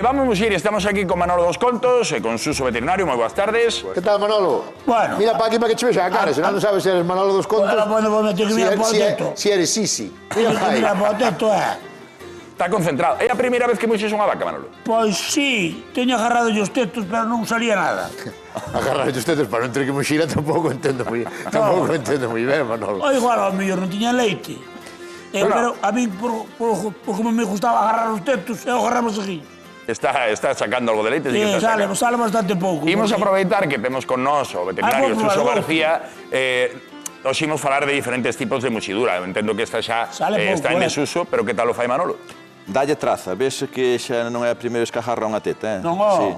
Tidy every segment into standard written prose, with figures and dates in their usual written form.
Vamos a ir, estamos aquí con Manolo dos Contos, con Suso Veterinario, moi boas tardes. Que tal, Manolo? Bueno. Mira para aquí para que che vexa a cara, senón non sabes se eres Manolo dos Contos. Bueno, vou meter que mirar para o teto. Si eres Sisi. Mira para aí. Mira para o teto, Está concentrado. É a primeira vez que muxes unha vaca, Manolo? Pois sí, teño agarrado os tetos, pero non salía nada. Agarrar os tetos para non ter que muxira tampouco entendo moi ben, Manolo. O igual, ao mellor non tiña leite. Pero a mí, por como me gustaba agarrar os tetos, eu agarramos aquí. Está sacando algo de leite, sí que está sale sacando. bastante pouco. Imos aproveitar que temos con nós o veterinario Suso García. Os imos falar de diferentes tipos de muxidura. Eu entendo que esta xa está en desuso, pero que tal o fai Manolo? Dalle traza, vese que xa non é a primeira vez que agarra unha teta, Non, Sí.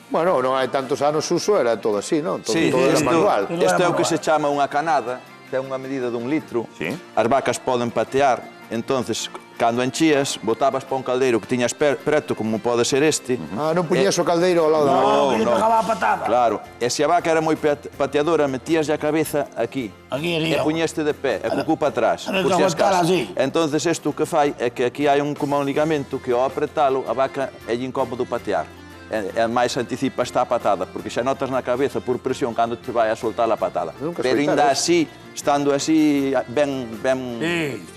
Bueno, non hai tantos anos uso, era todo así, non? Todo Sí, era manual. Isto é o que se chama unha canada, ten unha medida dun litro. Sí. As vacas poden patear, entonces, cando enchías, botabas para un caldeiro que tiñas preto, como pode ser este. Non puñías o caldeiro ao lado da vaca. Non, que lle pegaba a patada. Claro, e se a vaca era moi pateadora, metías a cabeza aquí. Aquí, e puñeste de pé, e co cu para atrás. A ver, por si as aguantala casas. así. Entonces, isto o que fai é que aquí hai como un ligamento que ao apretalo, a vaca é incómodo patear. É máis anticipa esta patada, porque xa notas na cabeza por presión cando te vai a soltar a patada. Pero ainda así, estando así ben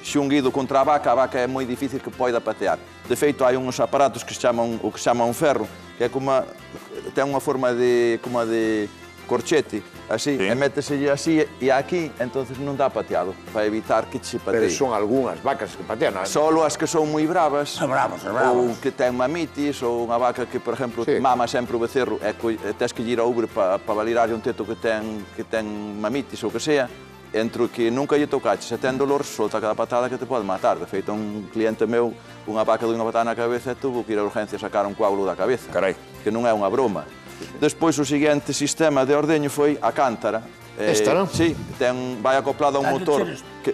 xunguido contra a vaca é moi difícil que poida patear. De feito, hai uns aparatos que se chaman o que se chama un ferro, que é como ten unha forma de corchete, así, e méteselle así e aquí, entonces non dá pateado, para evitar que che patee. Pero son algunhas vacas que patean, non? Solo as que son moi bravas, Bravos. ou que ten mamitis, ou unha vaca que, por exemplo, mama sempre o becerro e tes que ir ao ubre para valirarlle un teto que ten mamitis ou que sea, entre que nunca lle tocaches e ten dolor, solta cada patada que te pode matar. De feito, un cliente meu, unha vaca de unha patada na cabeza, tuvo que ir a urgencia a sacar un coágulo da cabeza. Carai. Que non é unha broma. Despois, o seguinte sistema de ordeño foi a cántara. Esta, non? Sí, vai acoplado a un motor.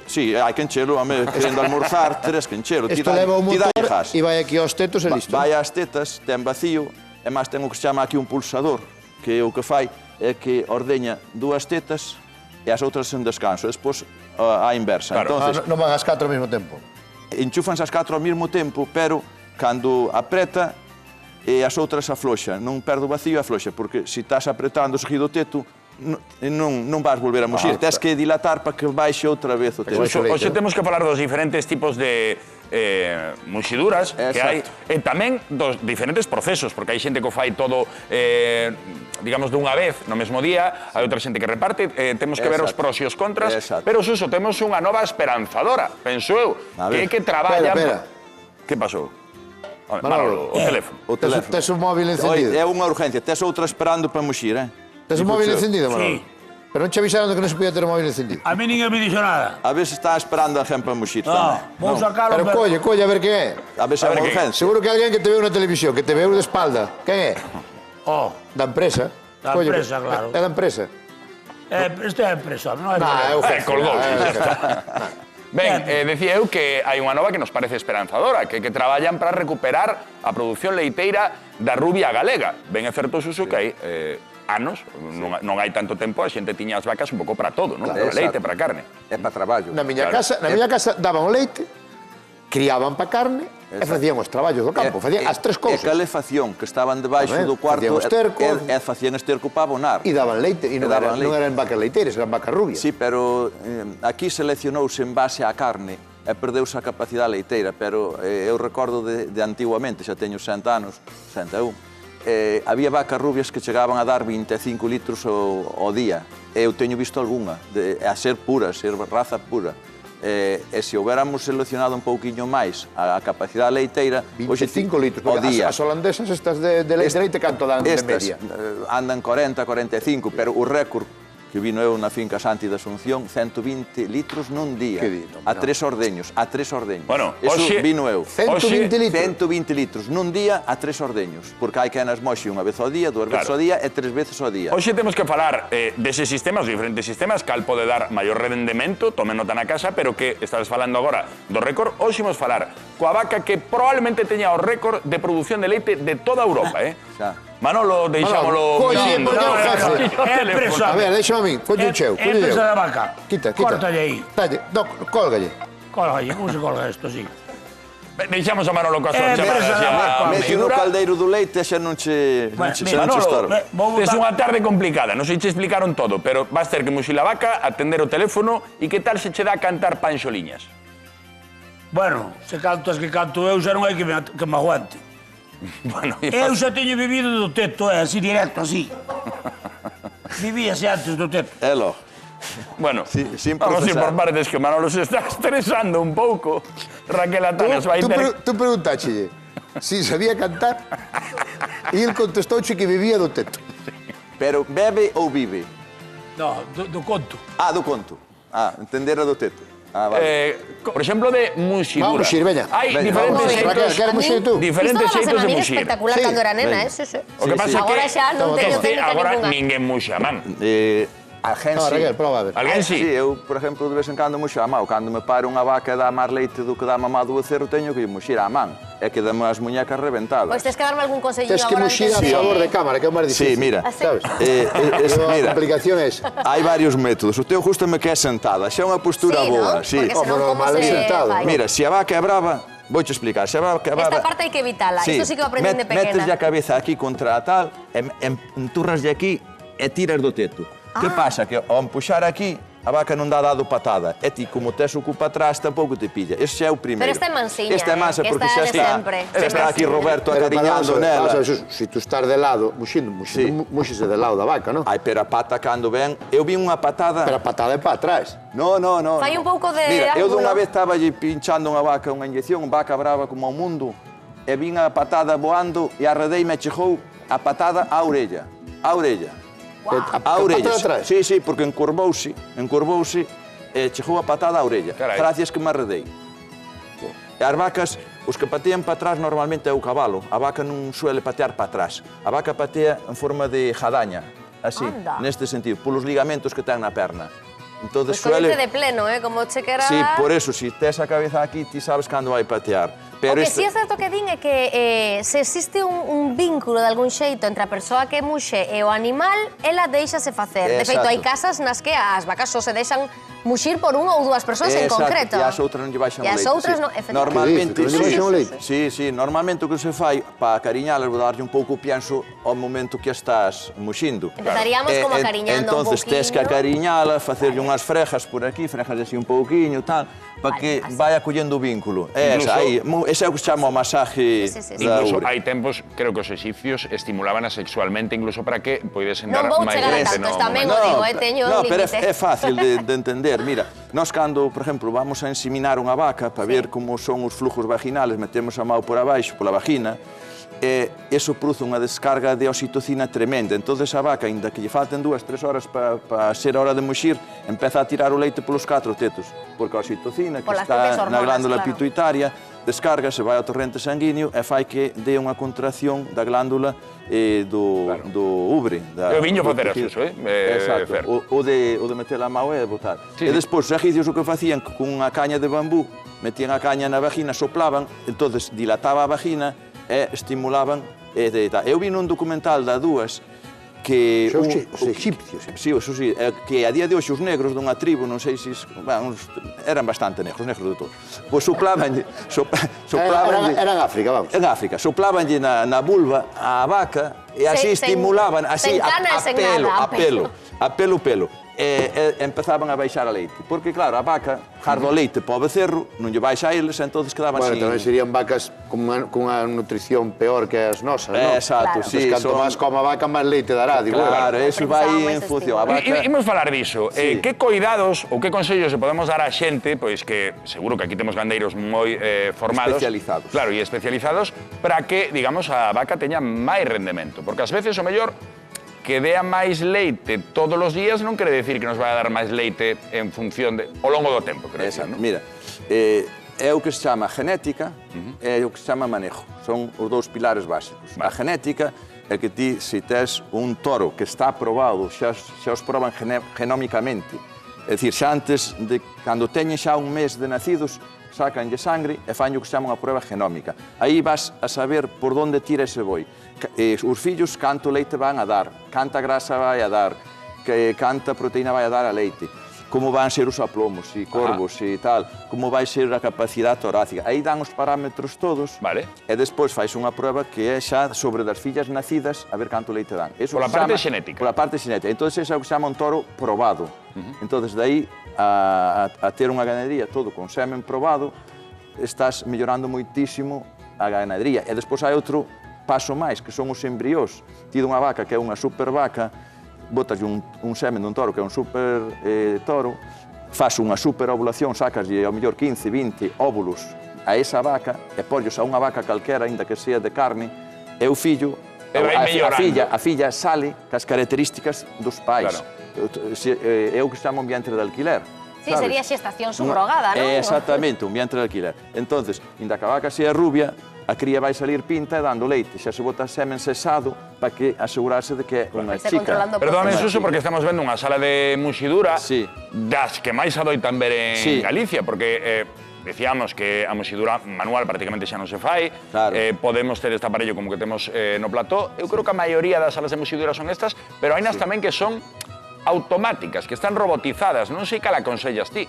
Sí, hai que enchelo, querendo almorzar, teres que enchelo. Isto leva o motor e vai aquí aos tetos e listo. Vai ás tetas, ten vacío, e máis ten o que se chama aquí un pulsador, que o que fai é que ordeña dúas tetas e as outras en descanso. Despois, a inversa. Non van as 4 ao mesmo tempo. Enchúfanse as 4 ao mesmo tempo, pero cando apreta, e as outras afloxa, non perde o vacío e afloxa, porque se estás apretando seguido o teto, non vas volver a muxir, tens que dilatar para que baixe outra vez o teto. Hoxe temos que falar dos diferentes tipos de muxiduras que hai, e tamén dos diferentes procesos, porque hai xente que o fai todo, digamos, dunha vez, no mesmo día, hai outra xente que reparte, temos que ver os pros e os contras, pero, Suso, temos unha nova esperanzadora, penso eu, que é que traballa... Espera. Que pasou? Manolo, o teléfono. Tes un móvil encendido? É unha urgencia, tes outra esperando para muxir, Tes un móvil encendido, Manolo? Sí. Pero non che avisaron de que non se podía ter o móvil encendido? A mí ninguén me dixo nada. A ver se está esperando a gente para muxir tamén. Vou sacalo. Pero colle, a ver que é. A ver se é unha urgencia. Seguro que alguén que te veu na televisión, que te veu de espalda. Quen é? Da empresa. Da empresa, claro. É da empresa. Este é a empresa, non é o jefe. Colgou, xa está. Ben, decía eu que hai unha nova que nos parece esperanzadora, que traballan para recuperar a produción leiteira da rubia galega. Ben é certo, Suso, que hai anos, non hai tanto tempo, a xente tiña as vacas un pouco para todo, non? Para leite, para carne. É para traballo. Na miña casa daban leite, criaban para carne e facían os traballos do campo, facían as tres cousas. E calefacción, que estaban debaixo do cuarto, e facían esterco para abonar. E daban leite, e non eran vacas leiteiras, eran vacas rubias. Sí, pero aquí seleccionouse en base á carne e perdeuse a capacidade leiteira, pero eu recordo de antiguamente, xa teño 100 anos, 101, había vacas rubias que chegaban a dar 25 litros ao día. Eu teño visto algunha, a ser pura, ser raza pura. E se houbéramos seleccionado un pouquiño máis a capacidade leiteira... 25 litros, porque as holandesas estas de leite canto dan de media? Andan 40, 45, pero o récord que vino eu na finca Santi da Asunción, 120 litros nun día. A 3 ordeños, Bueno, hoxe vino eu. 120 litros? 120 litros nun día a 3 ordeños, porque hai que nas moxe unha vez ao día, 2 veces ao día e 3 veces ao día. Hoxe temos que falar deses sistemas, os diferentes sistemas, cal pode dar maior rendemento, tome nota na casa, pero que estades falando agora do récord, hoxe imos falar coa vaca que probablemente teña o récord de produción de leite de toda Europa, Xa. Manolo, deixámolo... Colle, porque é o jefe. A ver, deixa a mí, colle o cheu. É empresa da vaca. Quita. Córtalle aí. Cólgalle. Cólgalle, como se colga isto, así? Deixamos a Manolo coa súa presa da vaca. Mete no caldeiro do leite e xa non che estorba. Tes unha tarde complicada, non sei che explicaron todo, pero vas ter que muxir a vaca, atender o teléfono e que tal se che dá cantar panxoliñas? Bueno, se cantas que canto eu, xa non hai que me aguante. Eu xa teño vivido do teto, así directo, así. Vivíase antes do teto. É lo. Bueno, vamos a ir por partes, que Manolo se está estresando un pouco. Raquel Atanas vai ter... Tú preguntaxelle si sabía cantar e el contestouche que vivía do teto. Pero bebe ou vive? No, do conto. Do conto. Entender do teto. Vale. Por exemplo, de muxidura. Vamos, muxir, veña. Hai diferentes xeitos... Queres muxir tú? Diferentes xeitos de muxir. Espectacular cando era nena, sí. O que pasa é que... Agora xa non teño técnica Agora ninguna. ninguén muxa a man. Alguén No, sí. Raquel, prova a ver. Alguén sí? Sí, eu, por exemplo, de vez en cando muxo a man. Cando me paro unha vaca e dá máis leite do que dá mamá do becerro, teño que muxir a man. É que dame as muñecas reventadas. Pois tes que darme algún consellinho Tens que agora muxir a favor de cámara, que é o máis Sí, difícil. mira. Sabes? A Mira, complicación é esa. hai varios métodos. O teu gustame que é sentada. Xa é unha postura Sí, boa. ¿no? Sí. Porque senón como normal é se sentado. fai? Mira, se a vaca é brava, vouche explicar. Se a vaca é brava... Esta parte hai que evitala. Isto sí que o aprendín de pequena. Meteslle a cabeza aquí contra a tal, enturraslle aquí e tiras do teto. Que pasa? Que ao empuxar aquí, a vaca non dá dado patada. E ti, como tes o cupo atrás, tampouco te pilla. Ese xa é o primeiro. Pero esta é mansiña, Esta é mansa, que porque esta xa de está, sempre. xa está aquí Roberto acariñando nela. Se tú estás de lado, muxise de lado da vaca, non? Ai, pero a pata cando ven... Eu vi unha patada... Pero a patada é para atrás. No. Fai un pouco de Mira, eu ángulo. dunha vez estaba allí pinchando unha vaca, unha inyección, vaca brava como o mundo, e vin a patada voando e arredei me chegou a patada á orella. Á orella. A orella. Pata de atrás? Sí, porque encurvouse e chegou a patada á orella. Carai. Gracias que me arredei. E as vacas, os que patean para atrás normalmente é o cabalo. A vaca non suele patear para atrás. A vaca patea en forma de jadaña, así, Anda. neste sentido, polos ligamentos que ten na perna. Entonces Pois con de pleno, como che quera... Sí, por eso, si tes a cabeza aquí, ti sabes cando vai patear. O que sí é certo que din é que se existe un vínculo de algún xeito entre a persoa que muxe e o animal, ela deixase facer. De feito, hai casas nas que as vacas só se deixan muxir por unha ou dúas persoas en concreto. E as outras non lle baixan o leite. E as outras sí. non, efectivamente. Normalmente, Que non lle baixan o leite? Sí, normalmente o que se fai para acariñalas, vou darlle un pouco o pienso ao momento que estás muxindo. Empezaríamos como acariñando un Entonces, tes que pouquiño. acariñala, facerlle unhas frejas por aquí, frejas así un pouquiño, tal, para que así. vaya collendo o vínculo. Ese é o que se chama o masaje Sí. da Incluso ure. hai tempos, creo que os egipcios estimulaban sexualmente, incluso para que poidesen dar Non vou máis chegar a leite tanto, no tamén o momento. digo, teño un pero límite. é fácil de entender. Mira, nós cando, por exemplo, vamos a enseminar unha vaca para ver como son os flujos vaginales, metemos a mão por abaixo, pola vagina, eso produce unha descarga de oxitocina tremenda. Entón, a vaca, ainda que lle falten 2-3 horas para ser a hora de muxir, empeza a tirar o leite polos 4 tetos, porque a oxitocina, que está na glándula pituitaria, descarga, se vai ao torrente sanguíneo e fai que dé unha contracción da glándula do ubre. Eu viño facer eso, Exacto, o de meter a mão e botar. E despois, os egipcios o que facían con unha caña de bambú, metían a caña na vagina, soplaban, entonces dilataba a vagina e estimulaban. Eu vi nun documental da Dúas que... Os egipcios. Sí, que a día de hoxe os negros dunha tribu, non sei se... eran bastante negros de todo. Pois soplabanlle... Era en África, vamos. En África, soplabanlle na vulva a vaca e así estimulaban, así, a pelo. E empezaban a baixar a leite. Porque, claro, a vaca jardo o leite para o becerro, non lle baixa a eles, entonces quedaban Bueno, así... tamén serían vacas cunha nutrición peor que as nosas, non? Exacto, sí. Canto máis coma a vaca, máis leite dará, digo. Claro, eso vai en función. A vaca... Imos falar diso. Que coidados ou que consellos se podemos dar á xente, pois que seguro que aquí temos gandeiros moi formados. Especializados. Claro, e especializados, para que, digamos, a vaca teña máis rendemento. Porque ás veces o mellor que dea máis leite todos os días non quere decir que nos vai a dar máis leite en función de ao longo do tempo, creo. Exacto. Mira, é o que se chama genética e o que se chama manejo. Son os dous pilares básicos. A genética é que ti, se tes un toro que está aprobado, xa os proban genómicamente. É dicir, xa antes de, cando teñen xa un mes de nacidos, sacanlle sangre e fan o que se chama unha prueba genómica. Aí vas a saber por onde tira ese boi. Os fillos canto leite van a dar, canta grasa vai a dar, canta proteína vai a dar a leite. como van ser os aplomos, e corvos e tal, como vai ser a capacidade torácica. Aí dan os parámetros todos, e despois fais unha prueba que é xa sobre das fillas nacidas, a ver canto leite dan. Pola parte xenética. Pola parte xenética. Entón, ese é o que se chama un toro probado. Entón, de aí a ter unha ganadería todo con semen probado, estás mellorando moitísimo a ganadería. E despois hai outro paso máis, que son os embriós. Tido unha vaca que é unha super vaca, botas un semen dun toro que é un super toro, faz unha super ovulación, sacaslle ao mellor 15, 20 óvulos a esa vaca e pollos a unha vaca calquera, ainda que sea de carne, e o fillo, a filla sale cas características dos pais. É o que se chama un vientre de alquiler. Sí, sería xestación subrogada, non? Exactamente, un vientre de alquiler. Entonces, inda que a vaca sea rubia, a cría vai salir pinta e dando leite. Xa se bota semen sesado para que asegurarse de que é unha chica. Perdóname, Suso, porque estamos vendo unha sala de muxidura das que máis adoitan ver en Galicia, porque decíamos que a muxidura manual prácticamente xa non se fai, podemos ter este aparello como que temos no plató. Eu creo que a maioría das salas de muxidura son estas, pero hai nas tamén que son automáticas, que están robotizadas. Non sei cal aconsellas ti.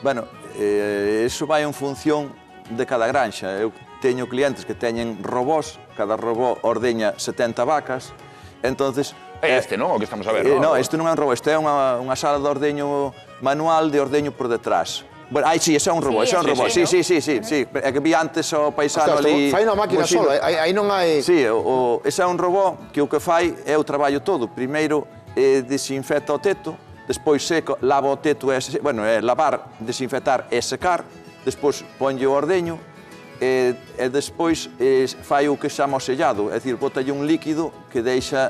Bueno, eso vai en función de cada granxa. Eu teño clientes que teñen robós, cada robó ordeña 70 vacas, entonces... É este, non? O que estamos a ver, non? Non, este non é un robó, este é unha sala de ordeño manual de ordeño por detrás. Bueno, sí, ese é un robó, ese é un robó, sí. É que vi antes o paisano ali... Fai unha máquina sola, aí non hai... Sí, ese é un robó que o que fai é o traballo todo. Primeiro desinfecta o teto, despois seca, lava o teto, bueno, é lavar, desinfectar e secar, despois ponlle o ordeño, e despois fai o que se chama o sellado, é dicir, botalle un líquido que deixa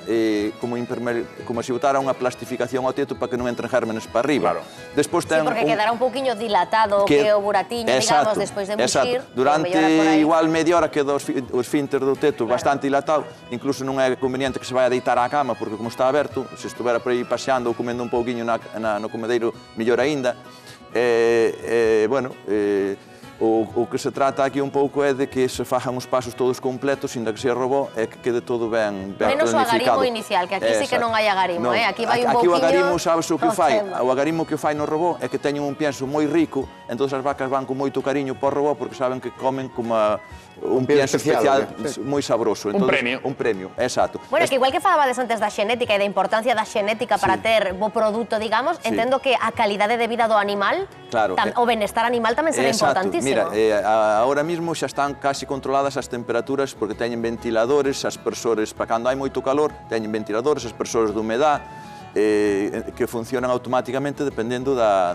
como se botara unha plastificación ao teto para que non entren gérmenes para arriba. Sí, porque quedará un pouquiño dilatado que o buratiño, digamos, despois de muxir. Durante igual media hora queda o esfínter do teto bastante dilatado, incluso non é conveniente que se vai a deitar á cama, porque como está aberto, se estuvera por aí paseando ou comendo un pouquiño no comedeiro, mellor aínda. Bueno, o que se trata aquí un pouco é de que se fajan os pasos todos completos, inda que sea robó, é que quede todo ben planificado. Menos o agarimo inicial, que aquí sí que non hai agarimo, aquí vai un pouquinho... Aquí o agarimo, sabes o que fai? O agarimo que fai no robó é que teñen un pienso moi rico, entón as vacas van con moito cariño por robó porque saben que comen como un pienso especial moi sabroso. Un premio. Un premio, exacto. Bueno, que igual que falabades antes da xenética e da importancia da xenética para ter bo produto, digamos, entendo que a calidade de vida do animal, o benestar animal tamén será importantísimo. Mira, ahora mismo xa están casi controladas as temperaturas porque teñen ventiladores, aspersores, para cando hai moito calor, teñen ventiladores, aspersores de humedad, que funcionan automáticamente dependendo da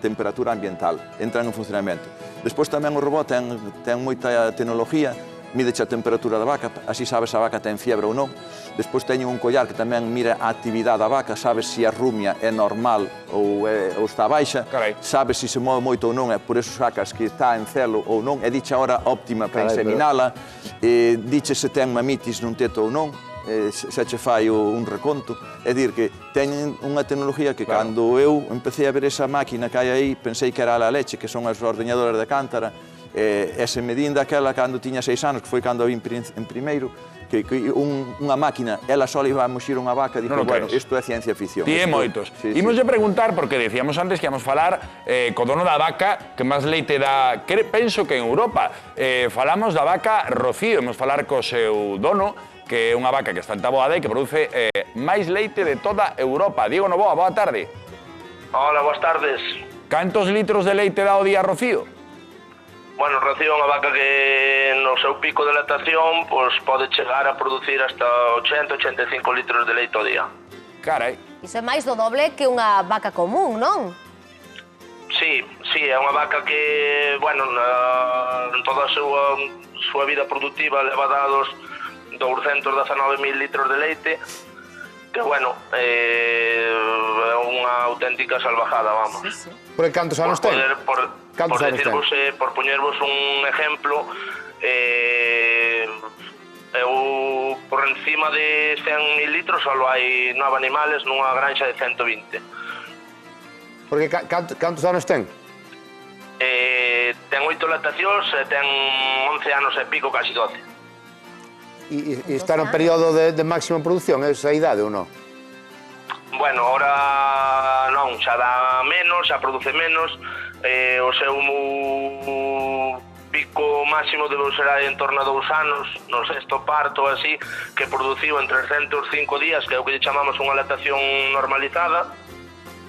temperatura ambiental, entran en funcionamento. Despois tamén o robot ten moita tecnología, mídeche a temperatura da vaca, así sabes se a vaca ten fiebre ou non. Despois teñen un collar que tamén mira a actividade da vaca, sabes se a rumia é normal ou está baixa, sabes se se move moito ou non, é por eso sacas que está en celo ou non, e diche a hora óptima para inseminala, diche se ten mamitis nun teto ou non, xa che fai un reconto. É dicir que teñen unha tecnología que cando eu empecé a ver esa máquina que hai aí, pensei que era a leche, que son as ordeñadoras de cántara, e se medín daquela cando tiña 6 anos, que foi cando a vi en primeiro, que unha máquina, ela só iba a muxir unha vaca, e dixo, bueno, isto é ciencia ficción. Ti é moitos. Imos de preguntar, porque decíamos antes que íamos falar co dono da vaca que máis leite dá, penso que en Europa. Falamos da vaca Rocío, imos falar co seu dono, que é unha vaca que está en Taboada e que produce máis leite de toda Europa. Diego Novoa, boa tarde. Hola, boas tardes. Cantos litros de leite dá o día Rocío? Bueno, Rocío é unha vaca que no seu pico de lactación pode chegar a producir hasta 80-85 litros de leite ao día. Carai. Iso é máis do doble que unha vaca común, non? Sí, é unha vaca que, bueno, en toda a súa vida productiva leva dados 219.000 litros de leite, que, bueno, é unha auténtica salvajada, vamos. Por cantos anos ten? Por poñervos un exemplo, por encima de 100.000 litros só hai 9 animales nunha granxa de 120. Porque cantos anos ten? Ten 8 lactacións e ten 11 anos e pico, casi 12. E está no período de máxima producción, esa idade ou non? Bueno, ahora non, non, xa dá menos, xa produce menos, o seu pico máximo debe ser en torno a 2 anos, no sexto parto así, que produciu en 305 días, que é o que lle chamamos unha lactación normalizada,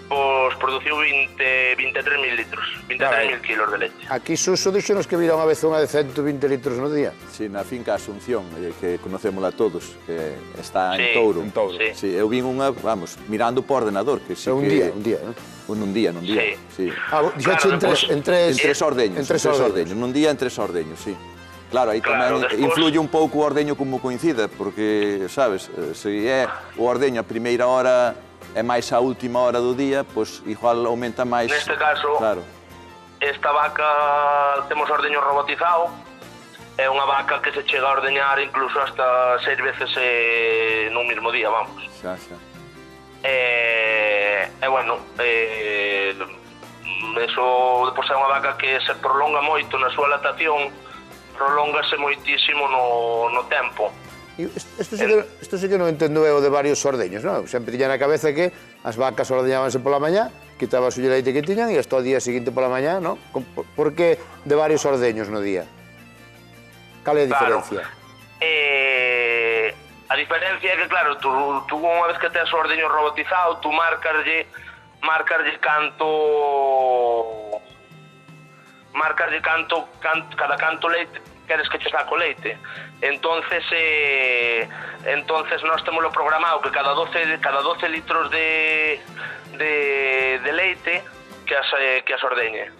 pois produciu 23.000 litros, 23.000 kilos de leche. Aquí Suso dixonos que vira unha vez unha de 120 litros no día. Sí, na finca Asunción, que conocémola todos, que está en Sí, Touro. en Touro. Sí. Sí, eu vin unha, vamos, mirando por ordenador, que sí Un que... día, non? Un día, Sí. sí. Dixaxe en tres ordeños. En tres ordeños, nun día en 3 ordeños, sí. Claro, aí Claro, tamén despois- influye un pouco o ordeño como coincida, porque, sabes, se é o ordeño a primeira hora é máis a última hora do día, pois igual aumenta máis... Neste caso, claro. esta vaca temos ordeño robotizado, é unha vaca que se chega a ordeñar incluso hasta 6 veces nun mismo día, vamos. Xa, xa. Bueno, eso depois é unha vaca que se prolonga moito na súa lactación, prolóngase moitísimo no tempo. Isto sí que non entendo eu de varios ordeños, non? Sempre tiña na cabeza que as vacas ordeñábanse pola mañá, quitaban o leite que tiñan e hasta o día seguinte pola mañá, non? Por que de varios ordeños no día? Cal é a diferencia? A diferencia é que, claro, tú unha vez que tes o ordeño robotizado, tú marcarlle cada canto leite queres que che saco leite. Entonces nós temos programado que cada 12 litros de leite que as ordeñe.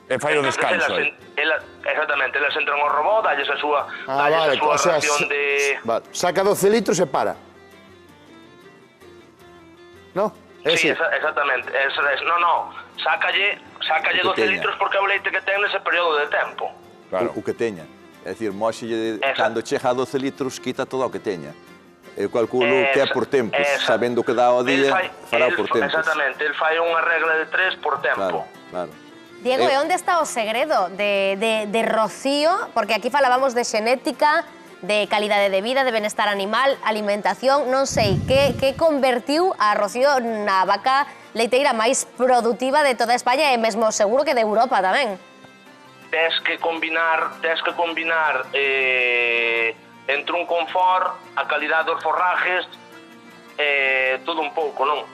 E fai o descanso aí. Exactamente, elas entran ao robot, dalles a súa ración de... Vale, saca 12 litros e para. ¿No? Sí, exactamente. No, sácalle 12 litros porque é o leite que ten nese período de tempo. Claro. O que teña. É dicir, moxe, cando chega a 12 litros, quita todo o que teña. Eu calculo que é por tempos, sabendo que dá ao día, fará por tempos. Exactamente, el fai unha regla de 3 por tempo. Claro. Diego, e onde está o segredo de Rocío? Porque aquí falábamos de xenética, de calidade de vida, de benestar animal, alimentación, non sei, que convertiu a Rocío na vaca leiteira máis produtiva de toda España e mesmo seguro que de Europa tamén. Tes que combinar entre un confort, a calidade dos forrajes, todo un pouco, non?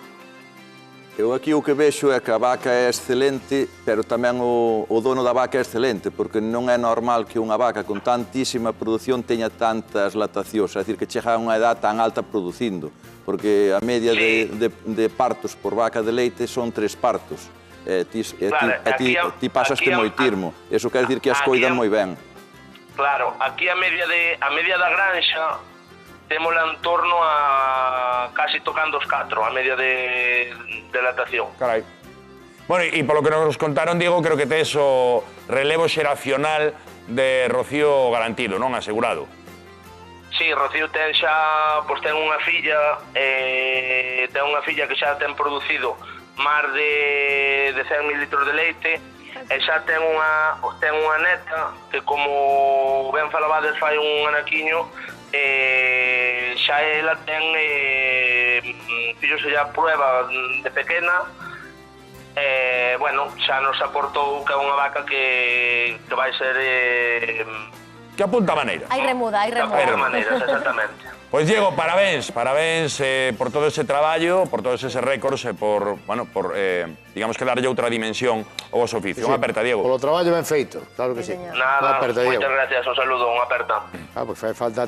Eu aquí o que vexo é que a vaca é excelente, pero tamén o dono da vaca é excelente, porque non é normal que unha vaca con tantísima produción teña tantas lactacións, é dicir, que chega a unha edad tan alta producindo, porque a media de partos por vaca de leite son 3 partos. Ti pasaste moitirmo, eso quer dicir que as coidan moi ben. Claro, aquí a media da granxa témola en torno a casi tocando os 4, a media de lactación. Carai. Bueno, e polo que nos contaron, Diego, creo que tes o relevo xeracional de Rocío garantido, non? Asegurado. Sí, Rocío ten unha filla, que xa ten producido máis de 100.000 litros de leite, e xa ten unha neta que, como ben falabades fai un anaquiño, xa ela ten fillos xa prueba de pequena, bueno, xa nos aportou que é unha vaca que vai ser... Que apunta maneira. Hai remuda. Que apunta maneiras, exactamente. Pois Diego, parabéns por todo ese traballo, por todos eses récords e por digamos que darlle outra dimensión ao vosso oficio. Unha aperta, Diego. Polo traballo ben feito, claro que sí. Nada, moitas gracias, un saludo, unha aperta. Pois fai falta